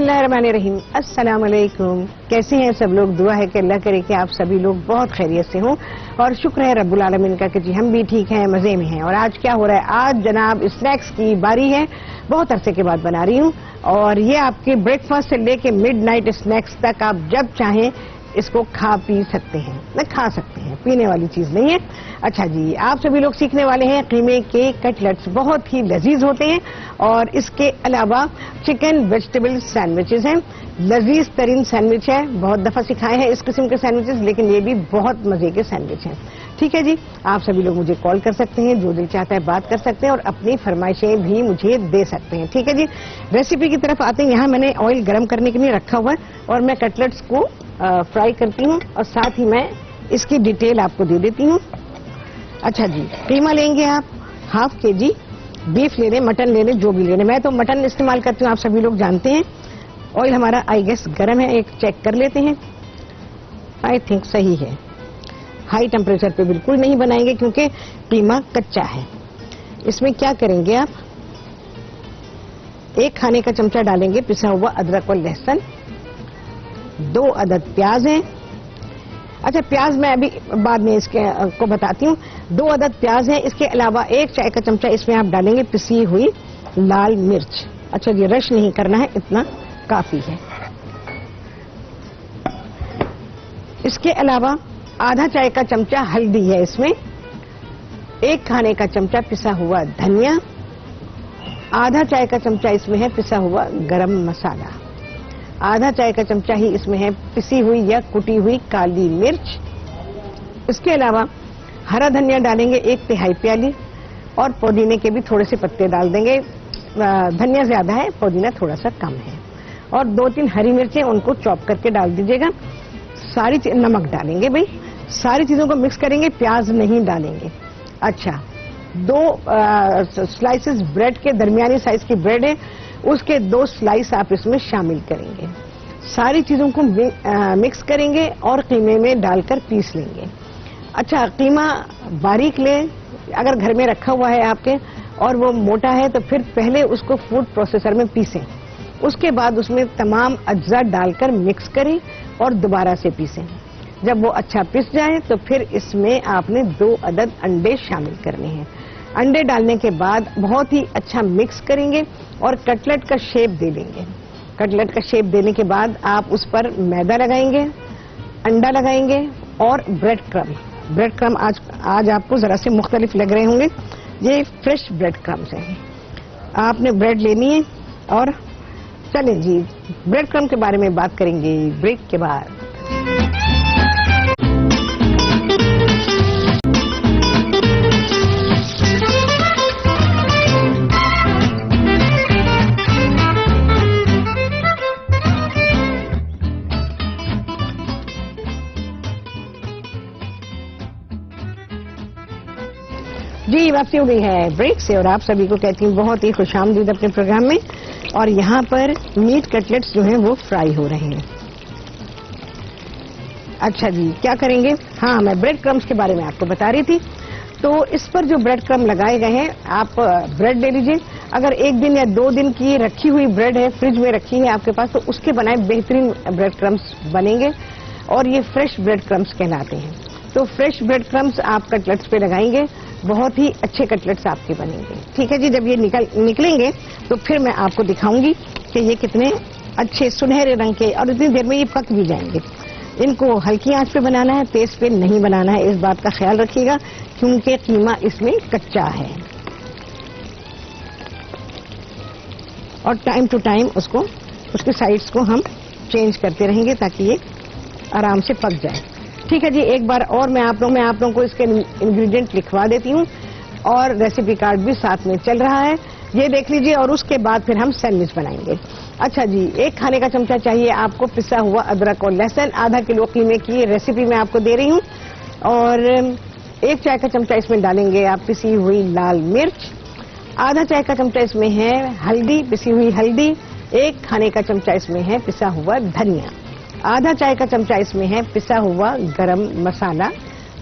बिस्मिल्लाहिर्रहमानिर्रहीम। अस्सलाम वालेकुम। कैसे हैं सब लोग? दुआ है कि अल्लाह करे कि आप सभी लोग बहुत खैरियत से हों और शुक्र है रब्बुल आलमीन का कि जी हम भी ठीक हैं, मजे में हैं। और आज क्या हो रहा है? आज जनाब स्नैक्स की बारी है। बहुत अरसे के बाद बना रही हूँ और ये आपके ब्रेकफास्ट से लेके मिडनाइट स्नैक्स तक आप जब चाहें इसको खा पी सकते हैं, न खा सकते हैं, पीने वाली चीज नहीं है। अच्छा जी, आप सभी लोग सीखने वाले हैं कीमे के कटलेट्स। बहुत ही लजीज होते हैं और इसके अलावा चिकन वेजिटेबल सैंडविचेस हैं। लजीज तरीन सैंडविच है, बहुत दफा सिखाए हैं इस किस्म के सैंडविचेस, लेकिन ये भी बहुत मजे के सैंडविच हैं। ठीक है जी, आप सभी लोग मुझे कॉल कर सकते हैं, जो दिल चाहता है बात कर सकते हैं और अपनी फरमाइशें भी मुझे दे सकते हैं। ठीक है जी, रेसिपी की तरफ आते हैं। यहाँ मैंने ऑयल गर्म करने के लिए रखा हुआ है और मैं कटलेट्स को फ्राई करती हूँ और साथ ही मैं इसकी डिटेल आपको दे देती हूँ। अच्छा जी, कीमा लेंगे आप हाफ केजी, बीफ ले लें, मटन ले लें, जो भी ले लें। मैं तो मटन इस्तेमाल करती हूँ, आप सभी लोग जानते हैं। ऑयल हमारा आई गेस गर्म है, एक चेक कर लेते हैं। आई थिंक सही है। हाई टेम्परेचर पे बिल्कुल नहीं बनाएंगे क्योंकि कीमा कच्चा है। इसमें क्या करेंगे आप, 1 खाने का चमचा डालेंगे पिसा हुआ अदरक और लहसुन, 2 अदद प्याज हैं। अच्छा, प्याज मैं अभी बाद में इसके को बताती हूँ। 2 अदद प्याज हैं। इसके अलावा 1 चाय का चमचा इसमें आप डालेंगे पिसी हुई लाल मिर्च। अच्छा जी, रश नहीं करना है, इतना काफी है। इसके अलावा आधा चाय का चमचा हल्दी है इसमें, 1 खाने का चमचा पिसा हुआ धनिया, आधा चाय का चमचा इसमें है पिसा हुआ गरम मसाला, आधा चाय का चमचा ही इसमें है पिसी हुई या कुटी हुई काली मिर्च। इसके अलावा हरा धनिया डालेंगे 1 तिहाई प्याली और पुदीने के भी थोड़े से पत्ते डाल देंगे। धनिया ज्यादा है, पुदीना थोड़ा सा कम है। और 2-3 हरी मिर्चें उनको चॉप करके डाल दीजिएगा। सारी नमक डालेंगे भाई, सारी चीजों को मिक्स करेंगे, प्याज नहीं डालेंगे। अच्छा, 2 स्लाइसेस ब्रेड के, दरमियानी साइज की ब्रेड है, उसके 2 स्लाइस आप इसमें शामिल करेंगे। सारी चीजों को मिक्स करेंगे और कीमे में डालकर पीस लेंगे। अच्छा, कीमा बारीक लें, अगर घर में रखा हुआ है आपके और वो मोटा है तो फिर पहले उसको फूड प्रोसेसर में पीसें, उसके बाद उसमें तमाम अज्जा डालकर मिक्स करें और दोबारा से पीसें। जब वो अच्छा पिस जाए तो फिर इसमें आपने 2 अदद अंडे शामिल करने हैं। अंडे डालने के बाद बहुत ही अच्छा मिक्स करेंगे और कटलेट का शेप दे देंगे। कटलेट का शेप देने के बाद आप उस पर मैदा लगाएंगे, अंडा लगाएंगे और ब्रेड क्रम। ब्रेड क्रम आज आपको जरा से मुख्तलिफ लग रहे होंगे, ये फ्रेश ब्रेड क्रम्स हैं। आपने ब्रेड लेनी है और चलें जी, ब्रेड क्रम के बारे में बात करेंगे ब्रेक के बाद। जी, वापसी हो गई है ब्रेक से और आप सभी को कहती हूँ बहुत ही खुशामदीद अपने प्रोग्राम में। और यहाँ पर मीट कटलेट्स जो हैं वो फ्राई हो रहे हैं। अच्छा जी, क्या करेंगे? हाँ, मैं ब्रेड क्रम्स के बारे में आपको बता रही थी। तो इस पर जो ब्रेड क्रम लगाए गए हैं, आप ब्रेड ले लीजिए। अगर 1 दिन या 2 दिन की रखी हुई ब्रेड है, फ्रिज में रखी है आपके पास, तो उसके बनाए बेहतरीन ब्रेड क्रम्स बनेंगे और ये फ्रेश ब्रेड क्रम्स कहलाते हैं। तो फ्रेश ब्रेड क्रम्स आप कटलेट्स पे लगाएंगे, बहुत ही अच्छे कटलेट्स आपके बनेंगे। ठीक है जी, जब ये निकलेंगे तो फिर मैं आपको दिखाऊंगी कि ये कितने अच्छे सुनहरे रंग के, और इतनी देर में ये पक भी जाएंगे। इनको हल्की आंच पे बनाना है, तेज पे नहीं बनाना है, इस बात का ख्याल रखिएगा क्योंकि कीमा इसमें कच्चा है। और टाइम टू टाइम उसके साइड्स को हम चेंज करते रहेंगे ताकि ये आराम से पक जाए। ठीक है जी, एक बार और मैं आप लोगों को इसके इंग्रेडिएंट लिखवा देती हूँ और रेसिपी कार्ड भी साथ में चल रहा है, ये देख लीजिए। और उसके बाद फिर हम सैंडविच बनाएंगे। अच्छा जी, 1 खाने का चमचा चाहिए आपको पिसा हुआ अदरक और लहसुन। आधा किलो कीमे की रेसिपी मैं आपको दे रही हूँ। और 1 चाय का चमचा इसमें डालेंगे आप पिसी हुई लाल मिर्च, आधा चाय का चमचा इसमें है हल्दी, पिसी हुई हल्दी, 1 खाने का चमचा इसमें है पिसा हुआ धनिया, आधा चाय का चमचा इसमें है पिसा हुआ गरम मसाला,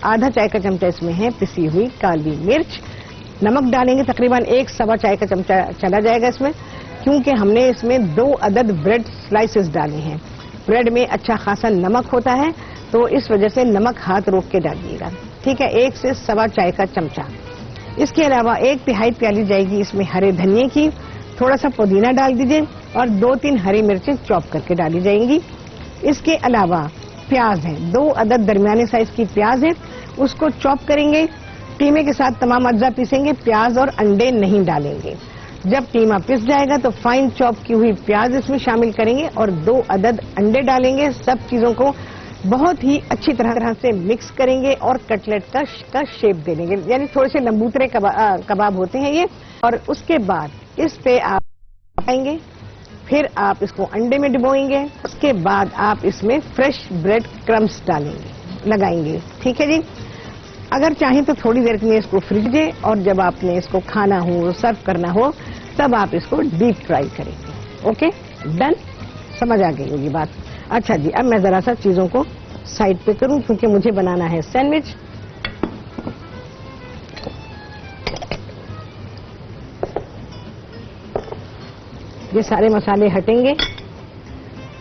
आधा चाय का चमचा इसमें है पिसी हुई काली मिर्च। नमक डालेंगे तकरीबन 1 सवा चाय का चमचा चला जाएगा इसमें। क्योंकि हमने इसमें 2 अदद ब्रेड स्लाइसेस डाले हैं। ब्रेड में अच्छा खासा नमक होता है, तो इस वजह से नमक हाथ रोक के डालिएगा। ठीक है, 1 से सवा चाय का चमचा। इसके अलावा 1 तिहाई प्याली जाएगी इसमें हरे धनिए की, थोड़ा सा पुदीना डाल दीजिए और 2-3 हरी मिर्चें चॉप करके डाली जाएंगी। इसके अलावा प्याज है, 2 अदद दरमियाने साइज की प्याज है, उसको चॉप करेंगे। टीमे के साथ तमाम अज्जा पीसेंगे, प्याज और अंडे नहीं डालेंगे। जब टीमा पिस जाएगा तो फाइन चॉप की हुई प्याज इसमें शामिल करेंगे और 2 अदद अंडे डालेंगे। सब चीजों को बहुत ही अच्छी तरह से मिक्स करेंगे और कटलेट का शेप दे देंगे, यानी थोड़े से लंबूतरे कबाब होते हैं ये। और उसके बाद इस पे आप आएंगे, फिर आप इसको अंडे में डुबोएंगे। उसके बाद आप इसमें फ्रेश ब्रेड क्रम्स डालेंगे, लगाएंगे। ठीक है जी। अगर चाहें तो थोड़ी देर में इसको फ्रिज दे और जब आपने इसको खाना हो, सर्व करना हो, तब आप इसको डीप फ्राई करेंगे। ओके, डन, समझ आ गई होगी बात। अच्छा जी, अब मैं जरा सा चीजों को साइड पे करूं क्योंकि मुझे बनाना है सैंडविच। ये सारे मसाले हटेंगे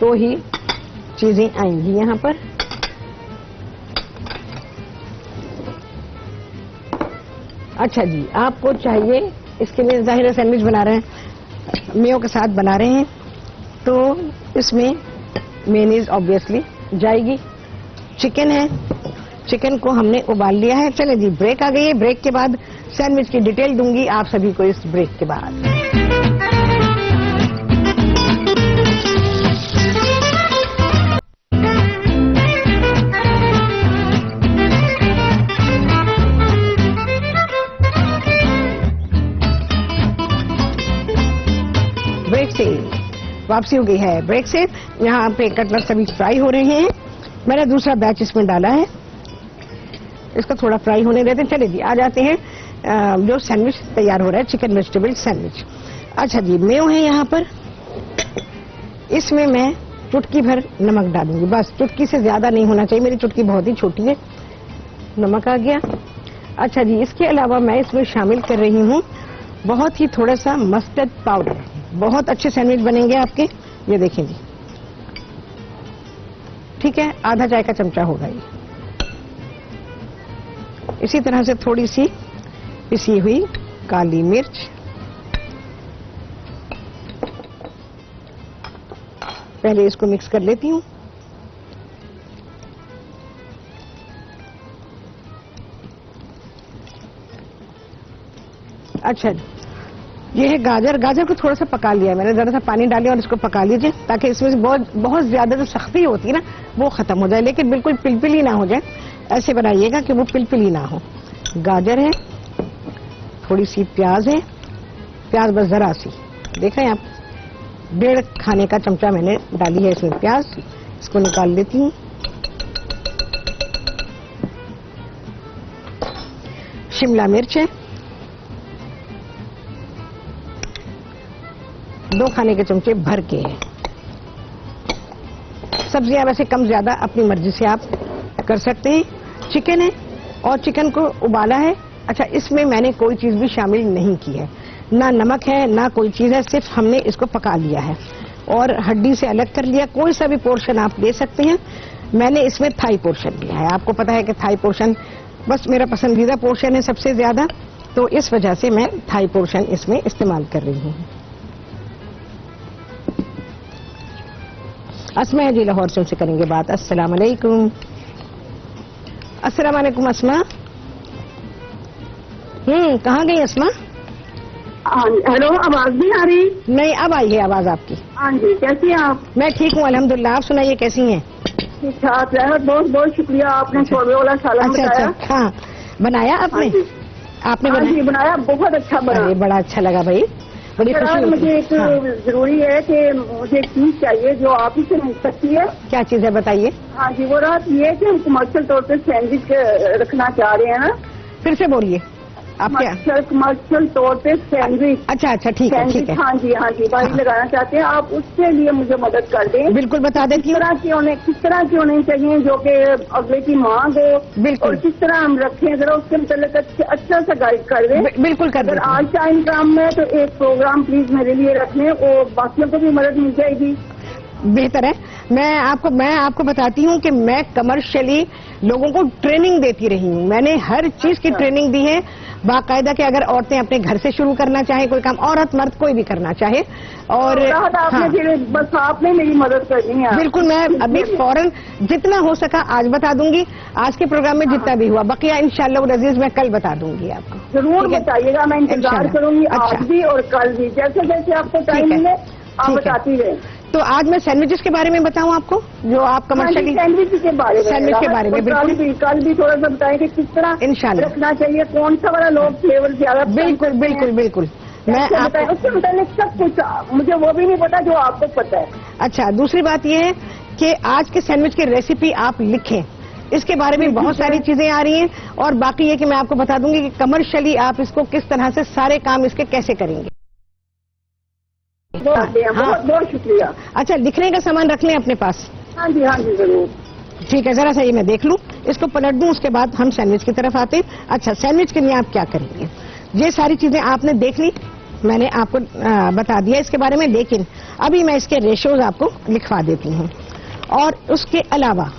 तो ही चीजें आएंगी यहाँ पर। अच्छा जी, आपको चाहिए, इसके लिए जाहिर है सैंडविच बना रहे हैं, मेयो के साथ बना रहे हैं, तो इसमें मेयोनीज ऑब्वियसली जाएगी। चिकन है, चिकन को हमने उबाल लिया है। चले जी, ब्रेक आ गई है। ब्रेक के बाद सैंडविच की डिटेल दूंगी आप सभी को इस ब्रेक के बाद। ब्रेक से वापसी हो गई है। ब्रेक से यहाँ पे कटलेट सभी फ्राई हो रहे हैं। मैंने दूसरा बैच इसमें डाला है, इसको थोड़ा फ्राई होने देते हैं। चलिए जी, आ जाते हैं जो सैंडविच तैयार हो रहा है, चिकन वेजिटेबल सैंडविच। अच्छा जी, मेयो है यहाँ पर, इसमें मैं चुटकी भर नमक डालूंगी, बस चुटकी से ज्यादा नहीं होना चाहिए, मेरी चुटकी बहुत ही छोटी है। नमक आ गया। अच्छा जी, इसके अलावा मैं इसमें शामिल कर रही हूँ बहुत ही थोड़ा सा मस्टर्ड पाउडर। बहुत अच्छे सैंडविच बनेंगे आपके, ये देखें जी। ठीक है, आधा चाय का चमचा होगा ये। इसी तरह से थोड़ी सी पिसी हुई काली मिर्च, पहले इसको मिक्स कर लेती हूँ। अच्छा, ये है गाजर। गाजर को थोड़ा सा पका लिया है मैंने, जरा सा पानी डालिए और इसको पका लीजिए ताकि इसमें से बहुत ज्यादा जो सख्ती होती है ना वो खत्म हो जाए, लेकिन बिल्कुल पिलपिली ना हो जाए। ऐसे बनाइएगा कि वो पिलपिली ना हो। गाजर है, थोड़ी सी प्याज है, प्याज बस जरा सी, देखें आप, 1.5 खाने का चमचा मैंने डाली है इसमें प्याज। इसको निकाल लेती हूँ। शिमला मिर्च है, 2 खाने के चमचे भर के है। सब्जियां वैसे कम ज्यादा अपनी मर्जी से आप कर सकते हैं। चिकन है और चिकन को उबाला है। अच्छा, इसमें मैंने कोई चीज भी शामिल नहीं की है, ना नमक है ना कोई चीज है, सिर्फ हमने इसको पका लिया है और हड्डी से अलग कर लिया। कोई सा भी पोर्शन आप ले सकते हैं। मैंने इसमें थाई पोर्शन लिया है। आपको पता है कि थाई पोर्शन बस मेरा पसंदीदा पोर्शन है सबसे ज्यादा, तो इस वजह से मैं थाई पोर्शन इसमें इस्तेमाल कर रही हूँ। अस्मा जी लाहौर से उनसे करेंगे बात। अस्सलाम वालेकुम। अस्सलाम वालेकुम अस्मा। कहाँ गई अस्मा? हेलो, आवाज नहीं आ रही? नहीं, अब आई है आवाज आपकी। हाँ जी, कैसी हैं आप? मैं ठीक हूँ अल्हम्दुलिल्लाह, आप सुनाइए कैसी हैं? ठीक ठाक है, बहुत बहुत शुक्रिया, आपने शोरबे वाला सालन बताया। अच्छा, हाँ, बनाया आपने? आपने बनाया, बहुत अच्छा बना। बड़ा अच्छा लगा भाई, बड़ी खुशी। मुझे एक जरूरी है कि मुझे एक चीज चाहिए जो आप ही से मिल सकती है। क्या चीज है बताइए? हाँ जी, वो रात ये है कि हम कमर्शियल तौर पर सैंडविच रखना चाह रहे हैं ना। फिर से बोलिए। आपके कमर्शियल तौर पे सैंडविच। अच्छा अच्छा, ठीक है ठीक है। हाँ जी भाई लगाना चाहते हैं आप, उसके लिए मुझे मदद कर दें। बिल्कुल बता देती हूँ। किस तरह की होनी चाहिए जो कि अगले की मांग हो, बिल्कुल। और किस तरह हम रखें, जरा उसके मतलब अच्छा सा गाइड कर दें। बिल्कुल कर अगर देती हूँ। आज टाइम काम में तो एक प्रोग्राम प्लीज मेरे लिए रख लें, और बाकियों को भी मदद मिल जाएगी। बेहतर है। मैं आपको बताती हूँ कि मैं कमर्शियली लोगों को ट्रेनिंग देती रही हूँ। मैंने हर चीज की ट्रेनिंग दी है बाकायदा, कि अगर औरतें अपने घर से शुरू करना चाहे कोई काम, औरत मर्द कोई भी करना चाहे। और आपने फिर बस आपने मेरी मदद करनी है। बिल्कुल, मैं अभी फौरन जितना हो सका आज बता दूंगी, आज के प्रोग्राम में जितना भी हुआ, बकिया इंशाल्लाह अजीज मैं कल बता दूंगी आपको। जरूर बताइएगा, मैं इंतजार करूंगी आज भी और कल भी, जैसे जैसे आपको टाइम मिले आप बताती रहे। तो आज मैं सैंडविचेस के बारे में बताऊं आपको, जो आप कमर्शियली सैंडविच के बारे में बिल्कुल कल भी थोड़ा सा बताएं कि किस तरह इंशाल्लाह रखना चाहिए, कौन सा वाला लोग फ्लेवर ज्यादा। बिल्कुल बिल्कुल बिल्कुल मैं आपको उसके मुताबिक सब कुछ, मुझे वो भी नहीं पता जो आपको पता है। अच्छा, दूसरी बात ये है कि आज के सैंडविच की रेसिपी आप लिखें, इसके बारे में बहुत सारी चीजें आ रही हैं। और बाकी ये कि मैं आपको बता दूंगी कि कमर्शियली आप इसको किस तरह से सारे काम इसके कैसे करेंगे। बहुत शुक्रिया। अच्छा, लिखने का सामान रख लें अपने पास। हाँ जी जरूर। ठीक है, जरा सा ये मैं देख लूं, इसको पलट दूं, उसके बाद हम सैंडविच की तरफ आते हैं। अच्छा, सैंडविच के लिए आप क्या करेंगे, ये सारी चीजें आपने देख ली, मैंने आपको बता दिया इसके बारे में, लेकिन अभी मैं इसके रेशोज आपको लिखवा देती हूँ। और उसके अलावा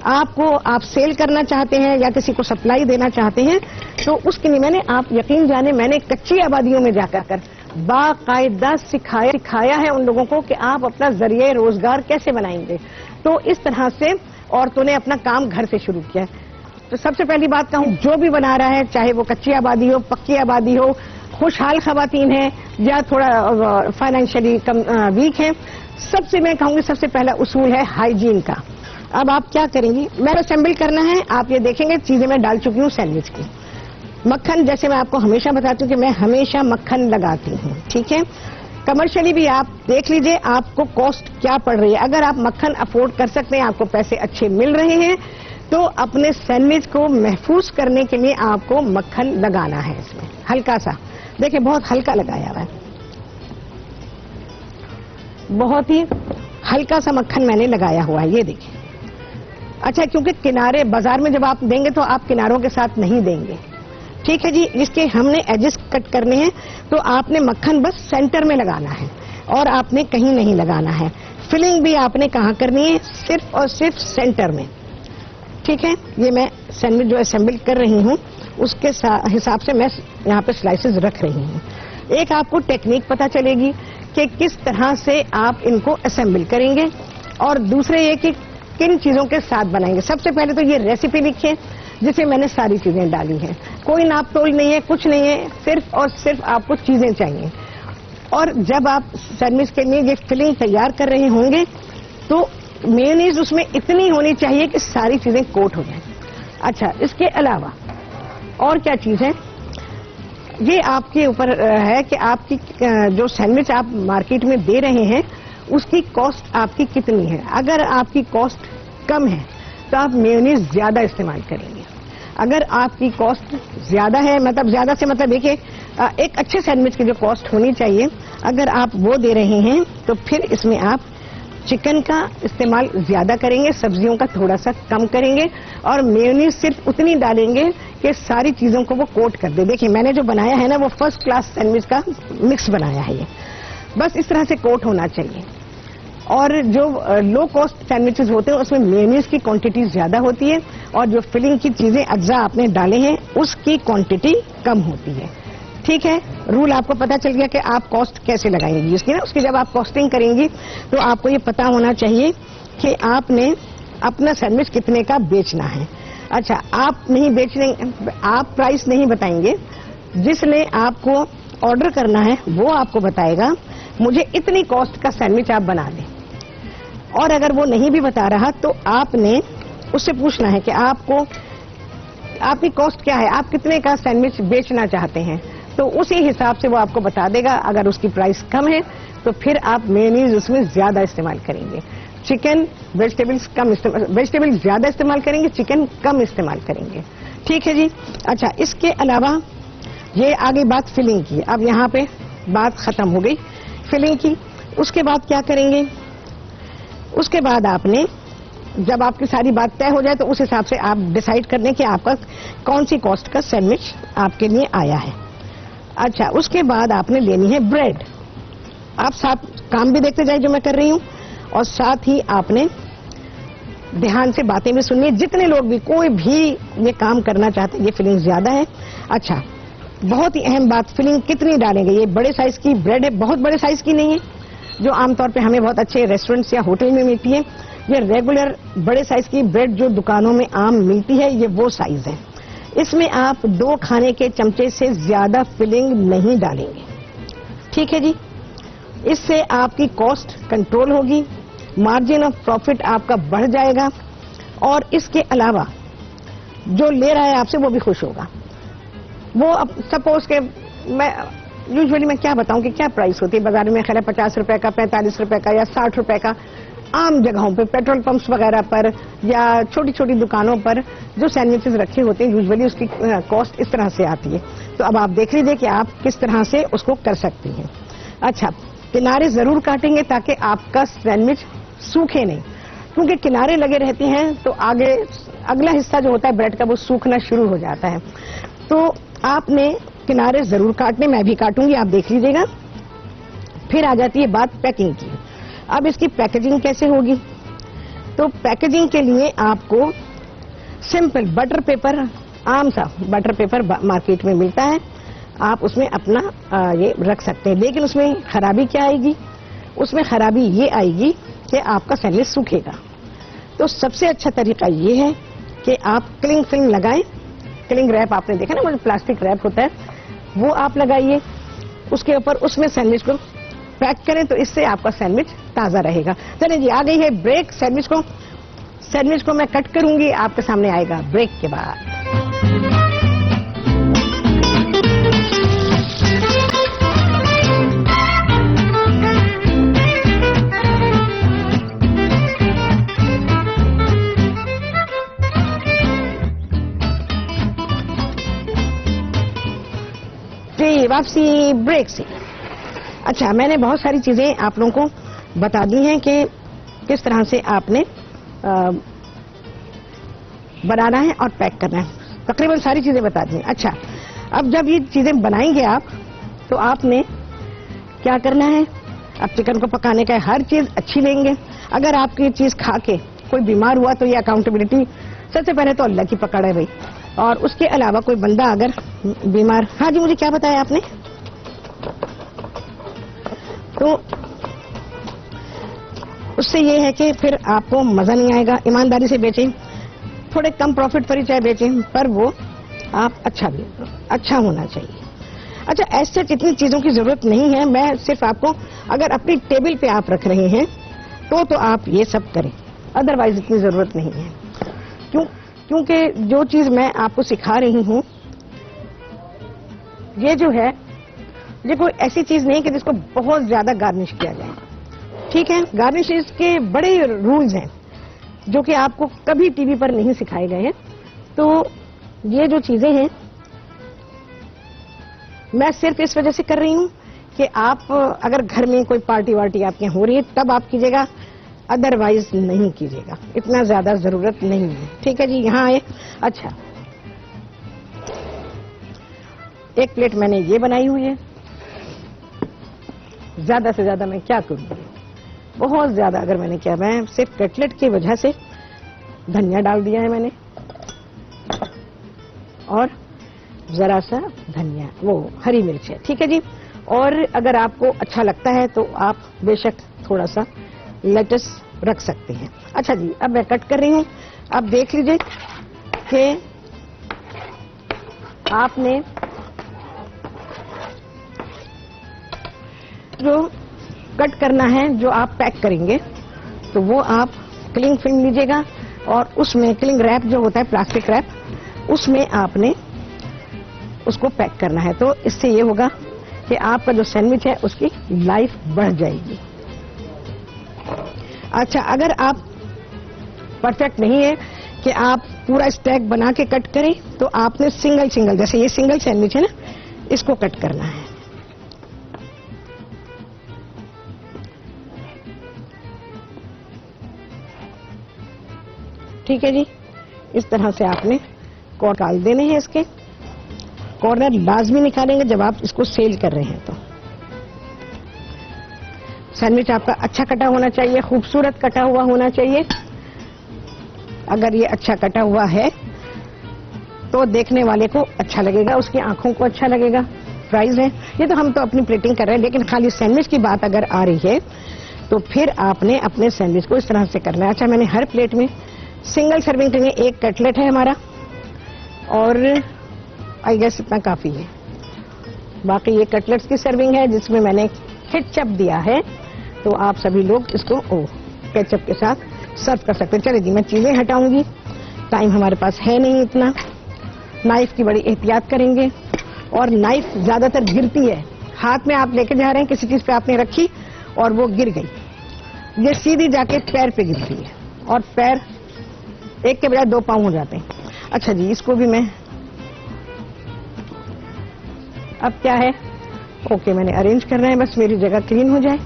आप सेल करना चाहते हैं या किसी को सप्लाई देना चाहते हैं, तो उसके लिए आप यकीन जाने मैंने कच्ची आबादियों में जाकर बाकायदा सिखाया है उन लोगों को कि आप अपना जरिए रोजगार कैसे बनाएंगे। तो इस तरह से औरतों ने अपना काम घर से शुरू किया है। तो सबसे पहली बात कहूँ, जो भी बना रहा है, चाहे वो कच्ची आबादी हो, पक्की आबादी हो, खुशहाल खवातीन है या थोड़ा फाइनेंशियली वीक है, सबसे मैं कहूँगी सबसे पहला उसूल है हाइजीन का। अब आप क्या करेंगी, मेरा असेंबल करना है, आप ये देखेंगे चीजें मैं डाल चुकी हूँ सैंडविच की। मक्खन, जैसे मैं आपको हमेशा बताती हूँ कि मैं हमेशा मक्खन लगाती हूँ, ठीक है। कमर्शियली भी आप देख लीजिए आपको कॉस्ट क्या पड़ रही है। अगर आप मक्खन अफोर्ड कर सकते हैं, आपको पैसे अच्छे मिल रहे हैं, तो अपने सैंडविच को महफूज करने के लिए आपको मक्खन लगाना है। इसमें हल्का सा, देखिए बहुत हल्का लगाया हुआ है, बहुत ही हल्का सा मक्खन मैंने लगाया हुआ है, ये देखिए। अच्छा, क्योंकि किनारे बाजार में जब आप देंगे तो आप किनारों के साथ नहीं देंगे, ठीक है जी। इसके हमने एजेस कट करने हैं, तो आपने मक्खन बस सेंटर में लगाना है और आपने कहीं नहीं लगाना है। फिलिंग भी आपने कहाँ करनी है, सिर्फ और सिर्फ सेंटर में, ठीक है। ये मैं सैंडविच जो असेंबल कर रही हूँ उसके हिसाब से मैं यहाँ पे स्लाइसेस रख रही हूँ। एक आपको टेक्निक पता चलेगी कि किस तरह से आप इनको असेंबल करेंगे, और दूसरे ये कि किन चीजों के साथ बनाएंगे। सबसे पहले तो ये रेसिपी लिखिए जिसमें मैंने सारी चीजें डाली हैं, कोई नाप तोल नहीं है, कुछ नहीं है, सिर्फ और सिर्फ आपको चीजें चाहिए। और जब आप सैंडविच के लिए ये फिलिंग तैयार कर रहे होंगे तो मेयोनीज उसमें इतनी होनी चाहिए कि सारी चीजें कोट हो जाएं। अच्छा, इसके अलावा और क्या चीज है, ये आपके ऊपर है कि आपकी जो सैंडविच आप मार्केट में दे रहे हैं उसकी कॉस्ट आपकी कितनी है। अगर आपकी कॉस्ट कम है तो आप मेयोनीज ज्यादा इस्तेमाल करेंगे। अगर आपकी कॉस्ट ज्यादा है, मतलब ज्यादा से मतलब देखिए एक अच्छे सैंडविच की जो कॉस्ट होनी चाहिए, अगर आप वो दे रहे हैं तो फिर इसमें आप चिकन का इस्तेमाल ज्यादा करेंगे, सब्जियों का थोड़ा सा कम करेंगे, और मेयोनीज सिर्फ उतनी डालेंगे कि सारी चीजों को वो कोट कर दे। देखिए मैंने जो बनाया है ना वो फर्स्ट क्लास सैंडविच का मिक्स बनाया है, ये बस इस तरह से कोट होना चाहिए। और जो लो कॉस्ट सैंडविचेस होते हैं उसमें मेयोनीज की क्वांटिटी ज्यादा होती है, और जो फिलिंग की चीजें अज्जा आपने डाले हैं उसकी क्वांटिटी कम होती है, ठीक है। रूल आपको पता चल गया कि आप कॉस्ट कैसे लगाएंगी इसकी ना। उसकी जब आप कॉस्टिंग करेंगी तो आपको ये पता होना चाहिए कि आपने अपना सैंडविच कितने का बेचना है। अच्छा, आप नहीं बेचने, आप प्राइस नहीं बताएंगे, जिसने आपको ऑर्डर करना है वो आपको बताएगा मुझे इतनी कॉस्ट का सैंडविच आप बना दें। और अगर वो नहीं भी बता रहा तो आपने उससे पूछना है कि आपकी कॉस्ट क्या है, आप कितने का सैंडविच बेचना चाहते हैं, तो उसी हिसाब से वो आपको बता देगा। अगर उसकी प्राइस कम है तो फिर आप मेयोनीज उसमें ज्यादा इस्तेमाल करेंगे, चिकन वेजिटेबल ज्यादा इस्तेमाल करेंगे, चिकन कम इस्तेमाल करेंगे, ठीक है जी। अच्छा, इसके अलावा ये आगे बात फिलिंग की। अब यहाँ पे बात खत्म हो गई फिलिंग की। उसके बाद क्या करेंगे, उसके बाद आपने जब आपकी सारी बात तय हो जाए तो उस हिसाब से आप डिसाइड कर लें कि आपका कौन सी कॉस्ट का सैंडविच आपके लिए आया है। अच्छा, उसके बाद आपने लेनी है ब्रेड। आप साथ काम भी देखते जाए जो मैं कर रही हूँ, और साथ ही आपने ध्यान से बातें भी सुनिए। जितने लोग भी कोई भी ये काम करना चाहते हैं, ये फिलिंग ज्यादा है। अच्छा, बहुत ही अहम बात, फिलिंग कितनी डालेंगे। ये बड़े साइज की ब्रेड है, बहुत बड़े साइज की नहीं है जो आमतौर पे हमें बहुत अच्छे रेस्टोरेंट्स या होटल में मिलती है। ये रेगुलर बड़े साइज की ब्रेड जो दुकानों में आम मिलती है, ये वो साइज है। इसमें आप 2 खाने के चमचे से ज्यादा फिलिंग नहीं डालेंगे, ठीक है जी। इससे आपकी कॉस्ट कंट्रोल होगी, मार्जिन ऑफ प्रॉफिट आपका बढ़ जाएगा, और इसके अलावा जो ले रहा है आपसे वो भी खुश होगा। वो अब सपोज के मैं क्या बताऊं कि क्या प्राइस होती है बाजार में, खैर 50 रुपए का, 45 रुपए का या 60 रुपए का। आम जगहों पे, पेट्रोल पंप्स वगैरह पर या छोटी छोटी दुकानों पर जो सैंडविचेस रखे होते हैं, यूजुअली उसकी कॉस्ट इस तरह से आती है। तो अब आप देख लीजिए कि आप किस तरह से उसको कर सकती हैं। अच्छा, किनारे जरूर काटेंगे ताकि आपका सैंडविच सूखे नहीं, क्योंकि किनारे लगे रहते हैं तो आगे अगला हिस्सा जो होता है ब्रेड का वो सूखना शुरू हो जाता है। तो आपने किनारे जरूर काटने, मैं भी काटूंगी, आप देख लीजिएगा। फिर आ जाती है बात पैकिंग की। अब इसकी पैकेजिंग कैसे होगी, तो पैकेजिंग के लिए आपको सिंपल बटर पेपर, आम सा बटर पेपर मार्केट में मिलता है, आप उसमें अपना ये रख सकते हैं। लेकिन उसमें खराबी क्या आएगी, उसमें खराबी ये आएगी कि आपका सैंडविच सूखेगा। तो सबसे अच्छा तरीका ये है कि आप क्लिंग फिल्म लगाएं। क्लिंग रैप आपने देखा ना, वो प्लास्टिक रैप होता है, वो आप लगाइए उसके ऊपर, उसमें सैंडविच को पैक करें, तो इससे आपका सैंडविच ताजा रहेगा। चलिए जी, आ गई है ब्रेक। सैंडविच को मैं कट करूंगी, आपके सामने आएगा ब्रेक के बाद। वापसी ब्रेक से। अच्छा, मैंने बहुत सारी चीजें आप लोगों को बता दी हैं कि किस तरह से आपने बनाना है और पैक करना है। तकरीबन सारी चीजें बता दी हैं। अच्छा, अब जब ये चीजें बनाएंगे आप, तो आपने क्या करना है, अब चिकन को पकाने का हर चीज अच्छी लेंगे। अगर आपकी ये चीज खा के कोई बीमार हुआ तो ये अकाउंटेबिलिटी सबसे पहले तो अल्लाह की पकड़ है भाई। और उसके अलावा कोई बंदा अगर बीमार, हाँ जी, मुझे क्या बताया आपने, तो उससे ये है कि फिर आपको मजा नहीं आएगा। ईमानदारी से बेचें, थोड़े कम प्रॉफिट पर ही चाहे बेचें, पर वो आप अच्छा होना चाहिए। अच्छा, ऐसे इतनी चीजों की जरूरत नहीं है। मैं सिर्फ आपको, अगर अपनी टेबल पे आप रख रहे हैं तो आप ये सब करें, अदरवाइज इतनी जरूरत नहीं है। क्योंकि जो चीज मैं आपको सिखा रही हूं, ये जो है, ये कोई ऐसी चीज नहीं कि जिसको बहुत ज्यादा गार्निश किया जाए, ठीक है। गार्निशेस के बड़े रूल्स हैं जो कि आपको कभी टीवी पर नहीं सिखाए गए हैं। तो ये जो चीजें हैं मैं सिर्फ इस वजह से कर रही हूं कि आप अगर घर में कोई पार्टी वार्टी आपके यहाँ हो रही है तब आप कीजिएगा, अदरवाइज नहीं कीजिएगा, इतना ज्यादा जरूरत नहीं है, ठीक है जी। यहाँ आए। अच्छा, एक प्लेट मैंने ये बनाई हुई है। ज्यादा से ज्यादा मैं क्या करूंगी, बहुत ज्यादा अगर मैंने किया, मैं सिर्फ कटलेट की वजह से धनिया डाल दिया है मैंने, और जरा सा धनिया, वो हरी मिर्च है, ठीक है जी। और अगर आपको अच्छा लगता है तो आप बेशक थोड़ा सा लेटस रख सकते हैं। अच्छा जी, अब मैं कट कर रही हूं। अब देख लीजिए कि आपने जो कट करना है, जो आप पैक करेंगे, तो वो आप क्लिंग फिल्म लीजिएगा और उसमें क्लिंग रैप जो होता है, प्लास्टिक रैप, उसमें आपने उसको पैक करना है। तो इससे ये होगा कि आपका जो सैंडविच है उसकी लाइफ बढ़ जाएगी। अच्छा, अगर आप परफेक्ट नहीं है कि आप पूरा स्टैक बना के कट करें, तो आपने सिंगल, जैसे ये सिंगल सैंडविच है ना, इसको कट करना है। ठीक है जी, इस तरह से आपने कॉर्नर निकाल देने हैं। इसके कॉर्नर लाजमी निकालेंगे जब आप इसको सेल कर रहे हैं। तो सैंडविच आपका अच्छा कटा होना चाहिए, खूबसूरत कटा हुआ होना चाहिए। अगर ये अच्छा कटा हुआ है तो देखने वाले को अच्छा लगेगा, उसकी आंखों को अच्छा लगेगा। फ्राइज है ये, तो हम तो अपनी प्लेटिंग कर रहे हैं, लेकिन खाली सैंडविच की बात अगर आ रही है तो फिर आपने अपने सैंडविच को इस तरह से करना है। अच्छा, मैंने हर प्लेट में सिंगल सर्विंग के लिए एक कटलेट है हमारा, और आई गेस इतना काफी है। बाकी ये कटलेट्स की सर्विंग है जिसमें मैंने केचप दिया है, तो आप सभी लोग इसको केचप के साथ सर्व कर सकते हैं। चलिए जी, मैं चीजें हटाऊंगी, टाइम हमारे पास है नहीं इतना। नाइफ की बड़ी एहतियात करेंगे, और नाइफ ज्यादातर गिरती है। हाथ में आप लेके जा रहे हैं, किसी चीज पे आपने रखी और वो गिर गई, ये सीधी जाके पैर पे गिरती है, और पैर एक के बजाय 2 पांव हो जाते हैं। अच्छा जी, इसको भी मैं अब क्या है, ओके, मैंने अरेंज करना है, बस मेरी जगह क्लीन हो जाए।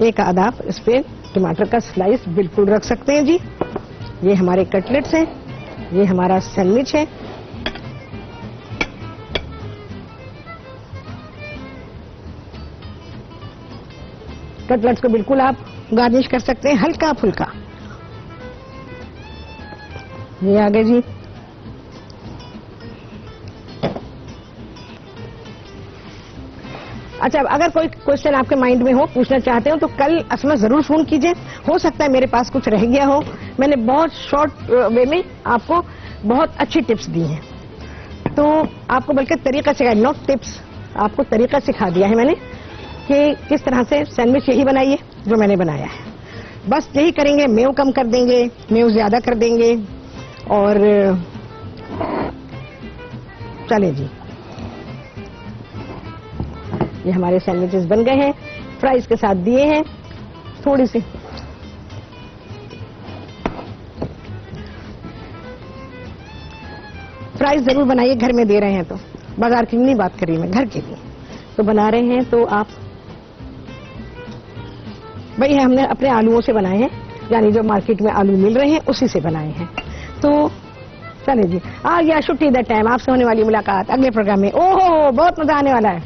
एक आध आप इस पे टमाटर का स्लाइस बिल्कुल रख सकते हैं जी। ये हमारे कटलेट्स हैं, ये हमारा सैंडविच है। कटलेट्स को बिल्कुल आप गार्निश कर सकते हैं हल्का फुल्का। ये आ गए जी। अच्छा, अगर कोई क्वेश्चन आपके माइंड में हो, पूछना चाहते हो, तो कल असमा जरूर फोन कीजिए। हो सकता है मेरे पास कुछ रह गया हो। मैंने बहुत शॉर्ट वे में आपको बहुत अच्छी टिप्स दी हैं, तो आपको बल्कि तरीका सिखाया, नॉट टिप्स, आपको तरीका सिखा दिया है मैंने कि किस तरह से सैंडविच यही बनाइए जो मैंने बनाया है। बस यही करेंगे, मेव कम कर देंगे, मेव ज्यादा कर देंगे, और चले जी, ये हमारे सैंडविचेस बन गए हैं, फ्राइज के साथ दिए हैं थोड़ी सी। फ्राइज जरूर बनाइए, घर में दे रहे हैं तो, बाजार की नहीं बात कर रही मैं, घर के लिए तो बना रहे हैं, तो आप भाई हमने अपने आलूओं से बनाए हैं, यानी जो मार्केट में आलू मिल रहे हैं उसी से बनाए हैं। तो चले जी, आ गया छुट्टी द टाइम, आपसे होने वाली मुलाकात अगले प्रोग्राम में। ओहो, बहुत मजा आने वाला है,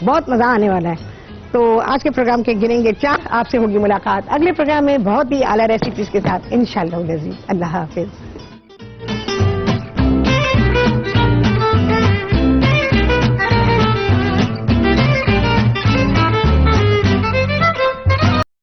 बहुत मजा आने वाला है। तो आज के प्रोग्राम के गिनेंगे 4, आपसे होगी मुलाकात अगले प्रोग्राम में बहुत ही आला रेसिपीज के साथ इंशाअल्लाह। अल्लाह हाफिज।